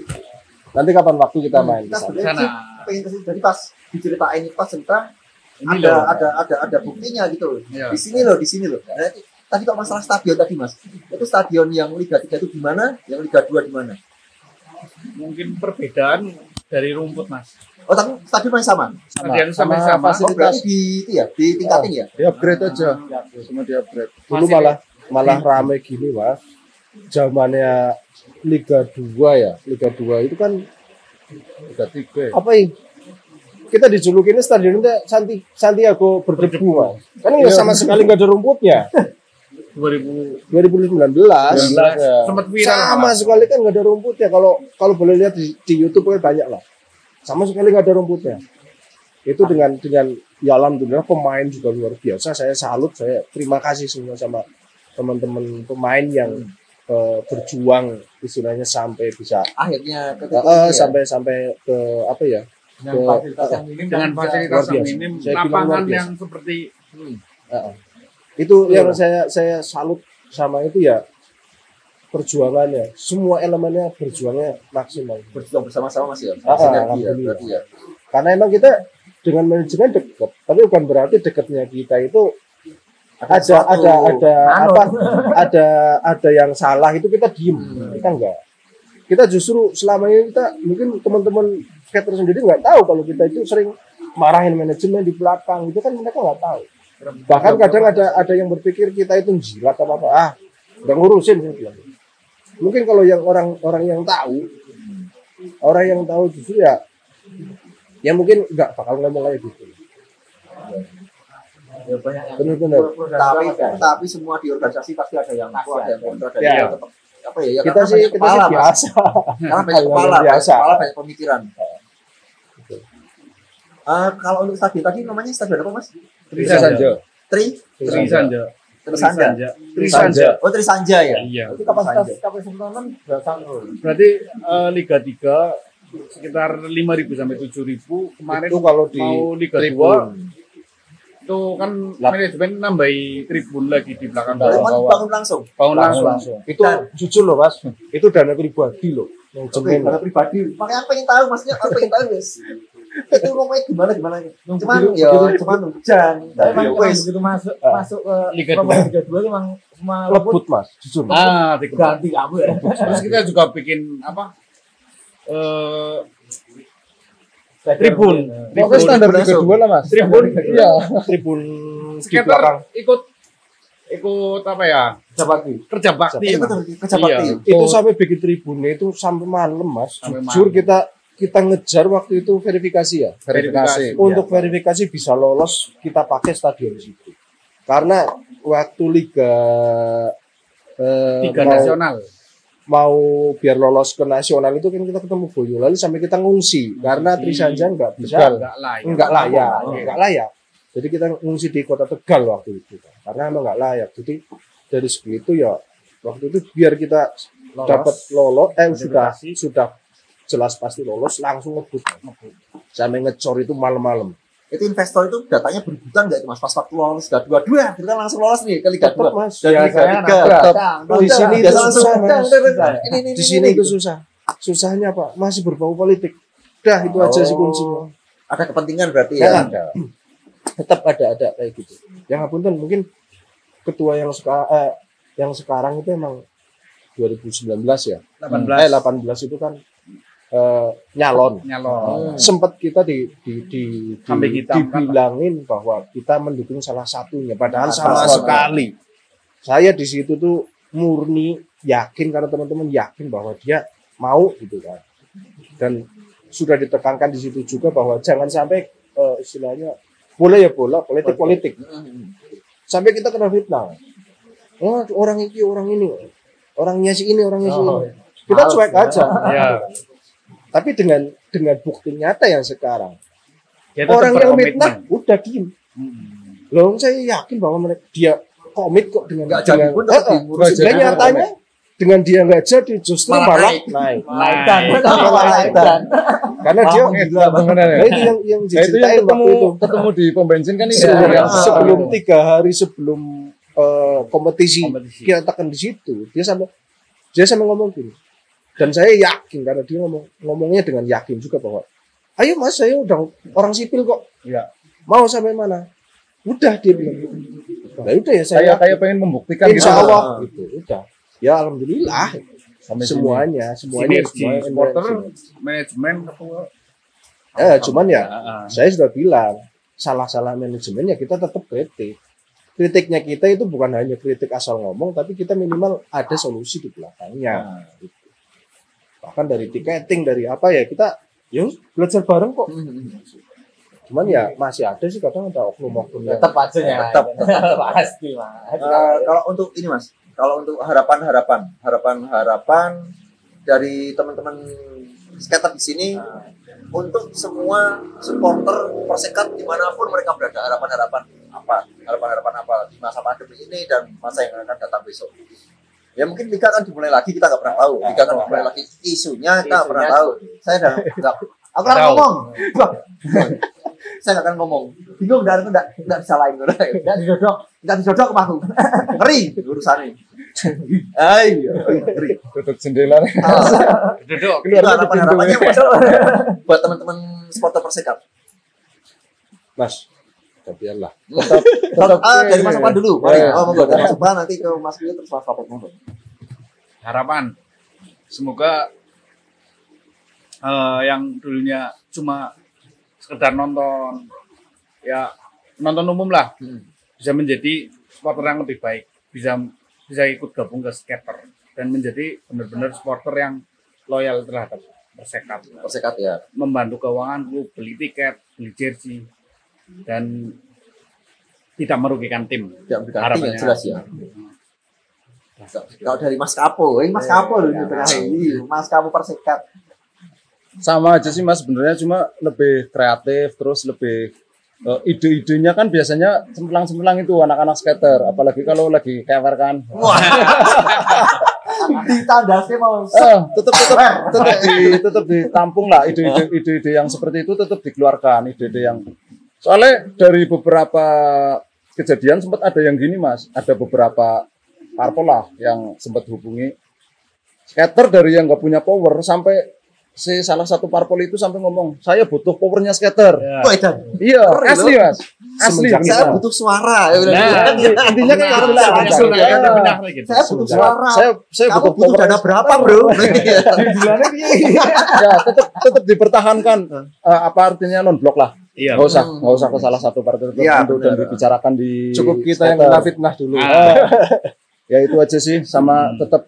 Nanti kapan waktu kita main kita ke sana? sebenarnya sih pengen kesini jadi pas diceritain pas tentang ada buktinya gitu loh. Iya. Di sini loh. Nah, tadi kok masalah stadion tadi mas, itu stadion yang Liga 3 itu di mana, yang Liga 2 di mana? Mungkin perbedaan dari rumput mas. Oh tapi stadion masih sama. Stadion sama sama. Oh berarti di itu ya, ditingkatin ya. Di upgrade aja, semua di upgrade. Dulu malah rame gini mas, zamannya Liga 2 ya, Liga 2 itu kan Liga 3. Apa ini? Kita dijulukin stadionnya Santiago berdebu mas. Kan nggak sama sekali nggak ada rumputnya. 2019 ya. Sempat viral sama sekali kan nggak ada rumputnya. Kalau boleh lihat di YouTube kan banyak lah. Sama sekali nggak ada rumputnya. Itu dengan ya alhamdulillah pemain juga luar biasa. Saya salut, saya terima kasih semua sama teman-teman pemain yang berjuang istilahnya sampai bisa Akhirnya sampai ke apa ya? dengan fasilitas yang minim, lapangan yang seperti itu yang saya salut sama itu ya, perjuangannya, semua elemennya berjuangnya maksimal, berjuang bersama-sama mas ya. Berarti ya. Karena emang kita dengan manajemen dekat, tapi bukan berarti dekatnya kita itu ada yang salah itu kita diem, kita enggak. Kita justru selama ini mungkin teman-teman skater sendiri nggak tahu kalau kita itu sering marahin manajemen di belakang, itu kan mereka nggak tahu. Bahkan kadang ada yang berpikir kita itu jilat apa udah ngurusin saya bilang. Mungkin kalau yang orang yang tahu justru ya mungkin nggak bakal ngomong kayak gitu. Ya, banyak yang Benar-benar. Tapi semua di organisasi pasti ada yang pro, ada yang kontra, ada Ya. yang tetap apa ya? Kita sih biasa. Karena banyak kepala, banyak pemikiran. Kalau untuk stadion tadi namanya stadion apa mas? Trisanja. Trisanja. Oh Trisanja ya. Iya. Itu kapasitas penonton berapa? Berarti Liga 3 sekitar 5.000 sampai 7.000. Kemarin Itu kalau di mau Liga 2 itu kan manajemen nambahi tribun lagi di belakang Bangun langsung. Itu jujur loh mas, itu dana pribadi loh. Yang Oke, dana pribadi. Makanya aku pengen tahu maksudnya, aku pengen tahu guys. Itu ngomongnya gimana? Cuman hujan. Emang begitu masuk ke Liga 2 memang semua lebut mas, jujur. ganti kamu ya. Terus kita juga bikin apa? Tribun. Pokoknya standar Liga 2 lah mas. Tribun. Iya. Tribun di Skater belakang. ikut apa ya? Kerja bakti. Kerja bakti. Itu sampai bikin tribunnya itu sampai malam mas. Sampai Jujur kita ngejar waktu itu verifikasi ya. Verifikasi. Untuk verifikasi bisa lolos kita pakai stadion situ. Karena waktu Liga nasional. Mau biar lolos ke nasional itu kan kita ketemu Boyolali sampai kita ngungsi karena Trisanja nggak bisa, nggak layak. Jadi kita ngungsi di Kota Tegal waktu itu karena emang nggak layak. Jadi dari segitu ya waktu itu biar kita dapat lolos, sudah jelas pasti lolos langsung ngebut sampai ngecor itu malam-malam. Itu investor itu datanya berebutan nggak itu mas? Pas waktu lolos Liga 2 kita langsung lolos nih ke Liga 2 mas. dari Liga 3. Di sini itu susah mas. Di sini itu susahnya apa? Masih berbau politik. Dah itu aja sih kuncinya. Ada kepentingan berarti ya. Tetap ada kayak gitu. Yang ngapunten mungkin ketua yang sekarang itu emang 2019 ya. 18 itu kan nyalon. Sempat kita dibilangin bahwa kita mendukung salah satunya, padahal sama sekali. Saya di situ tuh murni yakin karena teman-teman yakin bahwa dia mau gitu kan. Dan sudah ditekankan di situ juga bahwa jangan sampai istilahnya bola politik. Sampai kita kena fitnah. Oh, orang ini. orangnya si ini. Kita cuek aja. Iya. Tapi dengan bukti nyata yang sekarang, Dia tetap orang yang berkomitmen. mitnah udah diem. Loh, saya yakin bahwa dia komit kok dengan Nggak jadi pun tetap diurusin. Dan nyatanya dengan dia nggak jadi justru malah naik. Karena dia Gila banget ya. nah, itu yang Nah, itu diceritain yang waktu itu. ketemu di pom bensin kan ini Sebelum 3 hari sebelum kompetisi kita tekan di situ, dia sampai ngomong gini. Dan saya yakin karena dia ngomongnya dengan yakin juga bahwa ayo mas, saya udah orang sipil kok. Iya. Mau sampai mana? Udah, dia bilang. Nah, udah ya Saya kayak pengen membuktikan insya gitu. Allah gitu. Udah. Ya alhamdulillah. Sampai Semuanya Sinergi supporter, sinergi. manajemen, ketua. Cuman ya saya sudah bilang salah-salah manajemen ya kita tetap kritik. Kritiknya kita itu bukan hanya kritik asal ngomong, tapi kita minimal ada solusi di belakangnya. Gitu. Bahkan dari tiketing, dari apa ya kita belajar bareng kok. Cuman ya masih ada sih kadang ada oknum-oknum yang Tetap aja ya. Tetap. Pasti, Mas. Kalau untuk ini Mas, kalau untuk harapan dari teman-teman skater di sini untuk semua supporter Persekat dimanapun mereka berada, harapan-harapan apa di masa pandemi ini dan masa yang akan datang besok. Ya mungkin liga akan dimulai lagi, kita nggak pernah tahu. Liga akan dimulai lagi, isunya kita nggak pernah tahu. Saya aku akan ngomong. Saya nggak akan ngomong. Bingung dan aku nggak bisa lain. Nggak didodok ke aku. Ngeri urusan ini. Ngeri. Tutup jendela. Duduk. Itu harapannya buat teman-teman supporter Persekat. Mas, biarlah. Dari Mas Sopan dulu. Mari. Ya. Monggo dari Mas Sopan nanti ke Mas Rio terus Mas Sopan. Monggo. Harapan semoga yang dulunya cuma sekedar nonton umum lah bisa menjadi supporter yang lebih baik, bisa ikut gabung ke skater dan menjadi benar-benar supporter yang loyal terhadap Persekat ya. membantu keuangan klub, beli tiket, beli jersey dan tidak merugikan tim. Tidak berganti Harapannya. yang jelas ya. Kalau dari Mas Kapo, ini Mas Kapo loh ini terakhir. Mas Kapo Persekat. Sama aja sih Mas, sebenarnya cuma lebih kreatif, terus lebih ide-idenya kan biasanya cemplang-cemplang itu anak-anak skater, apalagi kalau lagi kewer kan. Wah. Ditandasnya mau tetap ditampung lah ide-ide yang seperti itu tetap dikeluarkan, ide-ide yang soalnya dari beberapa kejadian sempat ada yang gini Mas, ada beberapa parpol lah yang sempat hubungi skater dari yang nggak punya power sampai salah satu parpol itu sampai ngomong saya butuh powernya skater. Wah, Edan. Iya, asli Mas. Asli. Saya butuh suara. Intinya kayak gitu lah. Saya butuh suara. Saya Kamu butuh butuh power. dana berapa, Bro? Ya, tetap dipertahankan. Apa artinya non blok lah. Iya. Nggak usah ke salah satu partai Iya, tertentu dan benar. dibicarakan di Cukup kita yang skater. kena fitnah dulu. Ya itu aja sih, sama tetap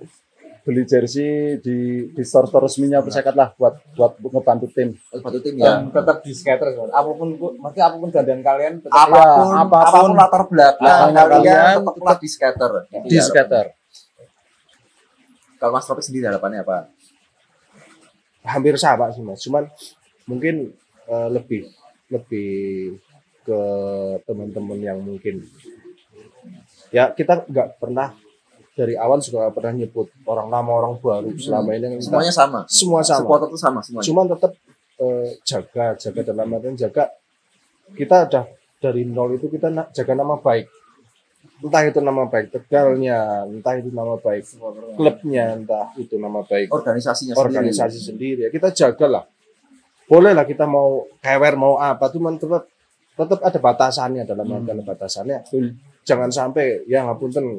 beli jersey di store-store resminya Persekat lah buat ngebantu tim. Bantu tim ya. Dan tetap di skater, Mas. Apapun dandan kalian tetap Apapun latar belakang Belakangnya kalian kalian tetaplah di skater. di skater. Kalau Mas Tropik sendiri harapannya apa? Hampir sama sih Mas, cuman mungkin lebih ke teman-teman yang mungkin ya kita nggak pernah dari awal juga nggak pernah nyebut orang lama orang baru selama ini kita Semuanya sama. semua sama. Supporter itu sama semuanya. Cuman tetap jaga dalam artian jaga kita udah dari nol itu kita jaga nama baik. Entah itu nama baik Tegalnya, entah itu nama baik klubnya, entah itu nama baik organisasi sendiri. Ya kita jagalah. Boleh lah kita mau kewer mau apa, cuman tetap ada batasannya dalam artian batasannya. Jangan sampai ya ngapunten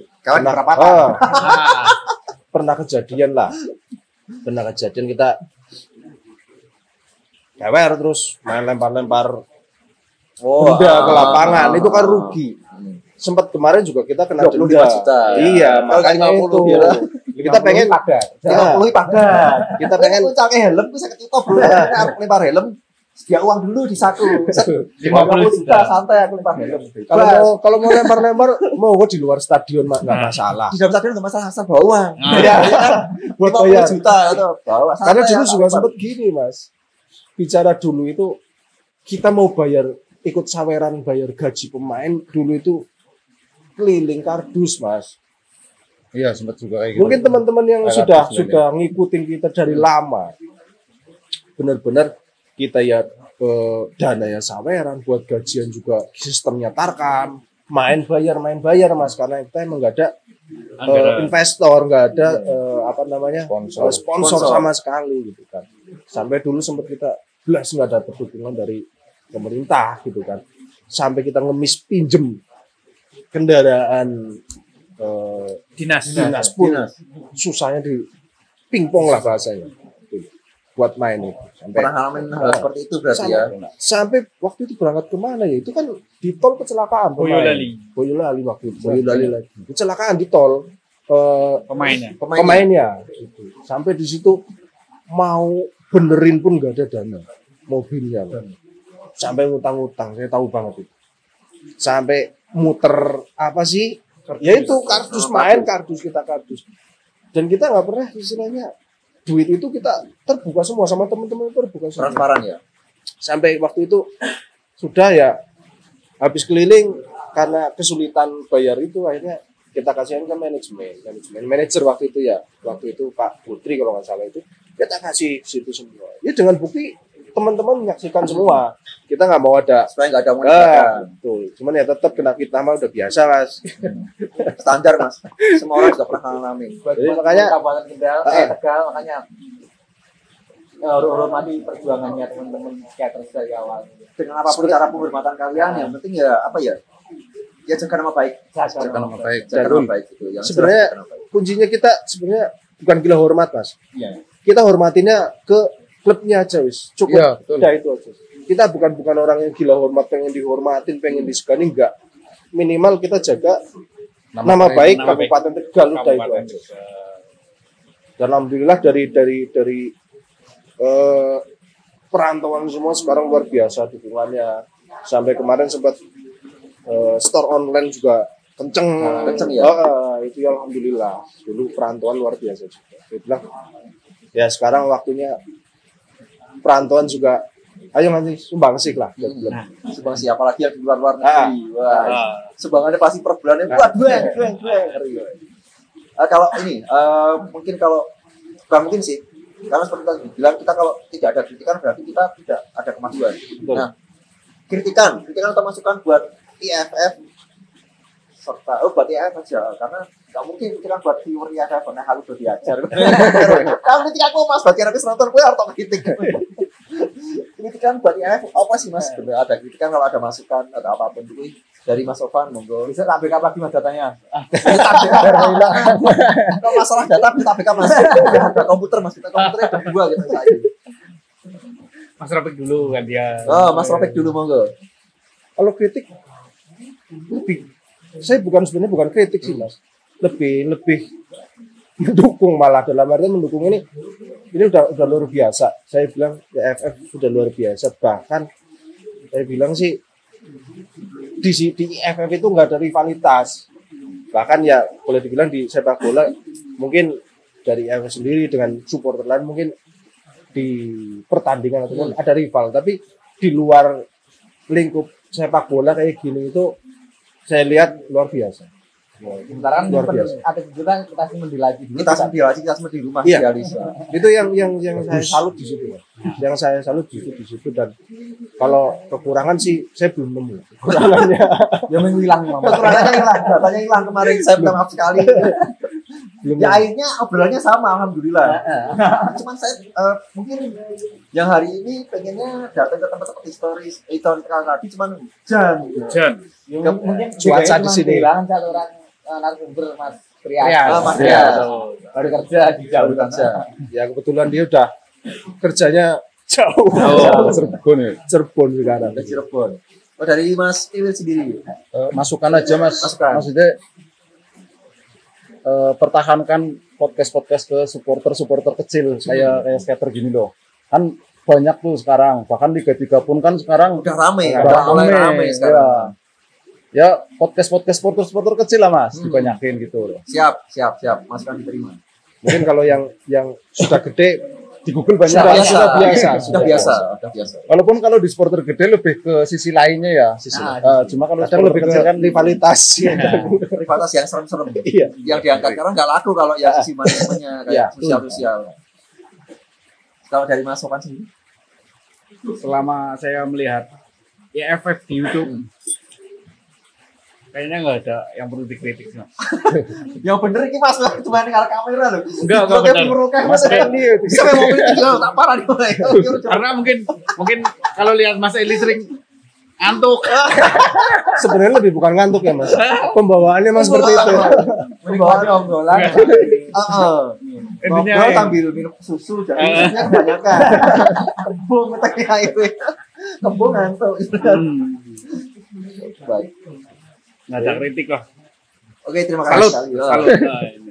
pernah kejadian lah. Pernah kejadian kita kewer terus main lempar-lempar benda ke lapangan, itu kan rugi. Sempat kemarin juga kita kena 25 denda. juta. Iya, makanya itu. Kita pengen padat. Kita pengen kita pengen puncaknya helm bisa ketutup, Bro. Lempar helm sedia uang dulu di saku. 50 juta santai aku lempar helm. Kalau mau lempar-lempar mau di luar stadion nggak masalah. Di dalam stadion nggak masalah asal bawa uang. Iya, buat 50 bayar. juta atau bawa. Karena santai, dulu aku juga lempar. sempat gini mas, bicara dulu itu kita mau bayar ikut saweran bayar gaji pemain dulu itu keliling kardus mas. Iya, sempat juga kayak gitu. Mungkin teman-teman yang Kayak sudah kardus sudah ngikutin kita dari lama, benar-benar kita ya dana ya saweran buat gajian juga sistemnya tarkam, main bayar mas, karena kita emang nggak ada investor, nggak ada sponsor sama sekali gitu kan. Sampai dulu sempat kita belas nggak dapat dukungan dari pemerintah gitu kan, sampai kita ngemis pinjem kendaraan Dinas. pun susahnya di pingpong lah bahasanya buat main itu. Pernah ngalamin hal seperti itu berarti ya. Sampai waktu itu berangkat kemana ya, itu kan di tol kecelakaan Boyolali waktu itu Boyolali lagi kecelakaan di tol pemainnya gitu. Sampai di situ mau benerin pun nggak ada dana mobilnya, sampai ngutang-ngutang, saya tahu banget itu, sampai muter apa sih ya itu kardus main, kardus dan kita nggak pernah istilahnya duit itu kita terbuka semua sama teman-teman, terbuka semua Transparan ya. sampai waktu itu sudah ya habis keliling karena kesulitan bayar itu, akhirnya kita kasihin ke manajer waktu itu Pak Putri kalau nggak salah, itu kita kasih situ semua ya dengan bukti teman-teman menyaksikan semua. Kita nggak mau ada Supaya nggak ada omongan. betul. Cuman ya tetap kena fitnah mah udah biasa mas. Standar mas. Semua orang juga pernah ngalamin. Jadi makanya Kabupaten Tegal, makanya hormati perjuangannya teman-teman skaters dari awal. Dengan apapun cara penghormatan kalian, yang penting ya apa ya? Ya jaga nama baik. Jaga nama baik. Jaga nama baik itu. Yang sebenarnya jelas jaga nama baik. kuncinya kita sebenarnya bukan gila hormat mas. Iya. Kita hormatinnya ke klubnya aja wis. Cukup. Iya, betul. Udah itu aja. Kita bukan orang yang gila hormat, pengen dihormatin, pengen disegani, enggak. Minimal kita jaga nama baik Kabupaten Tegal, udah itu aja. Dan alhamdulillah dari perantauan semua sekarang luar biasa dukungannya. Sampai kemarin sempat store online juga kenceng ya. Itu ya alhamdulillah. Dulu perantauan luar biasa juga. Saya bilang ya sekarang waktunya perantauan juga, ayo nanti sumbangsih lah. Sumbangsih apalagi yang di luar negeri. Wah, sumbangannya pasti per bulannya buat kalau ini mungkin kalau bukan mungkin sih, karena seperti tadi bilang, kita kalau tidak ada kritikan berarti kita tidak ada kemajuan. Nah, kritikan atau masukan buat IFF serta buat IFF aja, karena nggak mungkin kritikan buat viewer IFF karena harus udah diajar. Kalau kritik aku mas, bagi habis nonton gue harus kritik. Kritikan buat IFF apa sih mas? Bener ada kritikan, kalau ada masukan atau apapun itu dari Mas Sofan, monggo. Bisa tak backup lagi mas datanya. Kalau masalah data kita backup mas. Ada komputer mas, kita komputernya ada 2 gitu saya. Mas Rapik dulu kan dia. Oh, Mas Rapik dulu monggo. Kalau kritik lebih, saya sebenarnya bukan kritik sih mas, lebih mendukung, malah dalam artian mendukung ini udah luar biasa. Saya bilang IFF sudah luar biasa, bahkan saya bilang sih di IFF itu nggak ada rivalitas, bahkan ya boleh dibilang di sepak bola mungkin dari IFF sendiri dengan supporter lain mungkin di pertandingan ataupun ada rival, tapi di luar lingkup sepak bola kayak gini itu saya lihat luar biasa. Sementara kan Luar biasa. ada juga kita semedi lagi dulu. Kita semua di rumah Iya. Alisa. Itu yang saya salut di situ. Yang saya salut di situ, dan kalau kekurangan sih saya belum nemu. Kekurangannya Yang menghilang Kekurangannya hilang, datanya hilang kemarin, saya minta maaf sekali. belum Ya nemu. akhirnya obrolannya sama, alhamdulillah. Cuman saya mungkin yang hari ini pengennya datang ke tempat-tempat historikal tadi, cuman hujan. Mungkin Cuaca di sini. kehilangan satu orang narasumber Mas Trias. Mas Trias. Baru kerja di jauh kerja. Ya kebetulan dia udah kerjanya jauh. Cirebon sekarang. Dari Cirebon. Oh, dari Mas Iwil sendiri. Masukan aja mas. Masukan. Maksudnya pertahankan podcast ke supporter kecil kayak skater gini loh. Kan banyak tuh sekarang. Bahkan Liga 3 pun kan sekarang Udah rame, udah udah mulai rame, rame sekarang. Ya, podcast supporter kecil lah Mas, dibanyakin gitu. Siap. Masukan diterima. Mungkin kalau yang sudah gede Di Google banyak Sudah biasa. walaupun kalau di supporter gede lebih ke sisi lainnya ya, cuma kalau Kadang lebih kecil kan rivalitas. Rivalitas yang serem-serem. Iya. Yang diangkat karena nggak laku kalau ya sisi manajemennya kayak sosial. Kalau dari Mas Sofan sendiri? Selama saya melihat EFF di YouTube, kayaknya nggak ada yang perlu dikritik sih, Mas. Yang bener ini Mas, cuma tinggal kamera loh. Enggak benar. Mas ini bisa mau kritik tak parah nih. Karena mungkin kalau lihat Mas Eli sering ngantuk. Sebenarnya lebih bukan ngantuk ya Mas. Pembawaannya memang seperti itu. Menikmati obrolan. Intinya Ngobrol sambil minum susu, jadi susunya kebanyakan. Kembung ngetek air. Kembung ngantuk. Baik. nggak ada kritik lah. Oke, terima kasih sekali.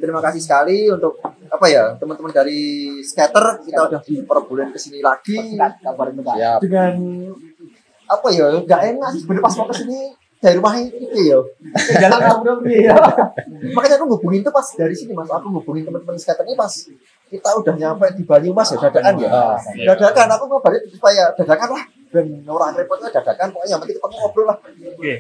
Terima kasih sekali untuk apa ya teman-teman dari skater, kita udah diperbolehkan kesini lagi dengan apa ya nggak enak sih sebenarnya pas mau kesini dari rumah itu ya jalan kabur ya. Makanya aku ngubungin tuh pas dari sini Mas, aku ngubungin teman-teman skater ini pas kita udah nyampe di Bali Mas ya dadakan ya. Dadakan aku mau balik supaya dadakan lah dan orang repotnya dadakan pokoknya yang penting ketemu ngobrol lah.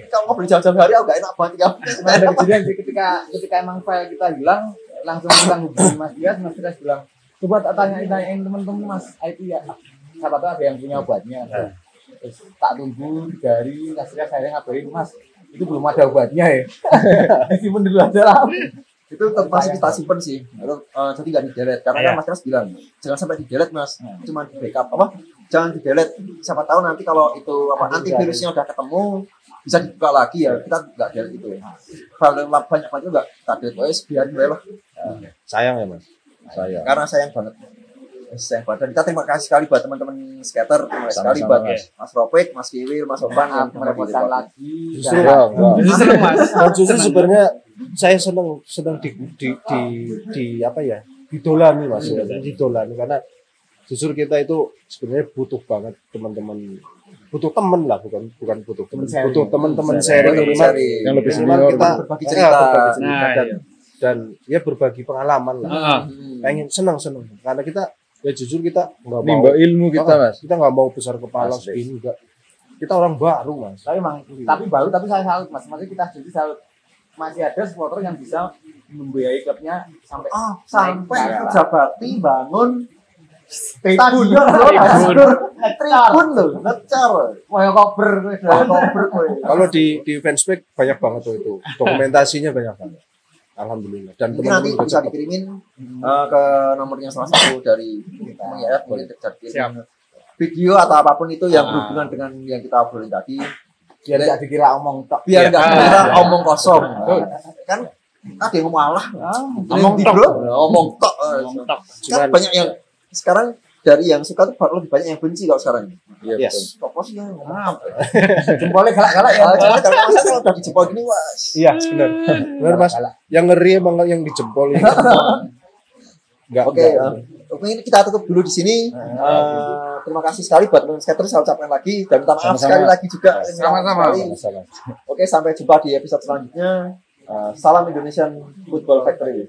Kalau ngobrol jam-jam hari aku gak enak banget ya. Ada kejadian sih ketika emang file kita hilang langsung kita hubungi Mas Dias bilang coba tak tanyain temen-temen Mas IT ya siapa tahu ada yang punya obatnya. Terus tak tunggu 3 hari saya ngabarin Mas itu belum ada obatnya ya. Disimpan dulu aja lah. Itu tetap masih kita simpen sih. Jadi nggak di delete karena kan Mas Kras bilang jangan sampai di delete Mas, cuma di backup apa? Jangan di delete. Siapa tahu nanti kalau itu apa antivirusnya udah ketemu bisa dibuka lagi ya. Kita nggak delete itu ya. Kalau banyak banget nggak kita delete, wes biarin lah. Sayang ya Mas. Sayang. Karena sayang banget. Sayang banget. Dan kita terima kasih sekali buat teman-teman skater, terima kasih sekali buat Mas Ropik, Mas Kiwil, Mas Sofan yang merepotkan lagi. Justru Mas. Justru sebenarnya saya senang di apa ya? Didolani Mas, didolani karena justru kita itu sebenarnya butuh banget teman-teman, butuh teman lah, bukan butuh teman, butuh teman-teman sharing yang lebih senior, kita berbagi cerita dan ya berbagi pengalaman lah. Pengen senang karena kita ya jujur kita nggak mau nimba ilmu kita Mas. Kita nggak mau besar kepala segini enggak. Kita orang baru Mas. Tapi baru tapi saya salut Mas. Maksudnya kita jadi salut masih ada supporter yang bisa membiayai klubnya sampai kerja bakti bangun stadion tribun loh, ngecar. Wah kober Kalau di fanspack banyak banget tuh itu. Dokumentasinya banyak banget. Alhamdulillah. Dan mungkin nanti bisa dikirimin ke nomornya salah satu dari ya boleh terkirim video atau apapun itu yang berhubungan dengan yang kita obrolin tadi. Biar nggak dikira omong tok. Biar nggak dikira omong kosong. Kan ada yang ngomong Allah. Omong tok. Kan banyak yang sekarang dari yang suka tuh lebih banyak yang benci kalau sekarang. Yes. Kok sih ya ngomong Jempolnya galak-galak ya. Kalau masa udah dijempol gini wah. Iya, benar Mas. Yang ngeri emang yang dijempol ini. Oke, ini kita tutup dulu di sini. Terima kasih sekali buat teman skater, saya ucapkan lagi dan minta maaf sekali lagi juga. Sama-sama. Oke, sampai jumpa di episode selanjutnya. Salam Indonesian Football Factory.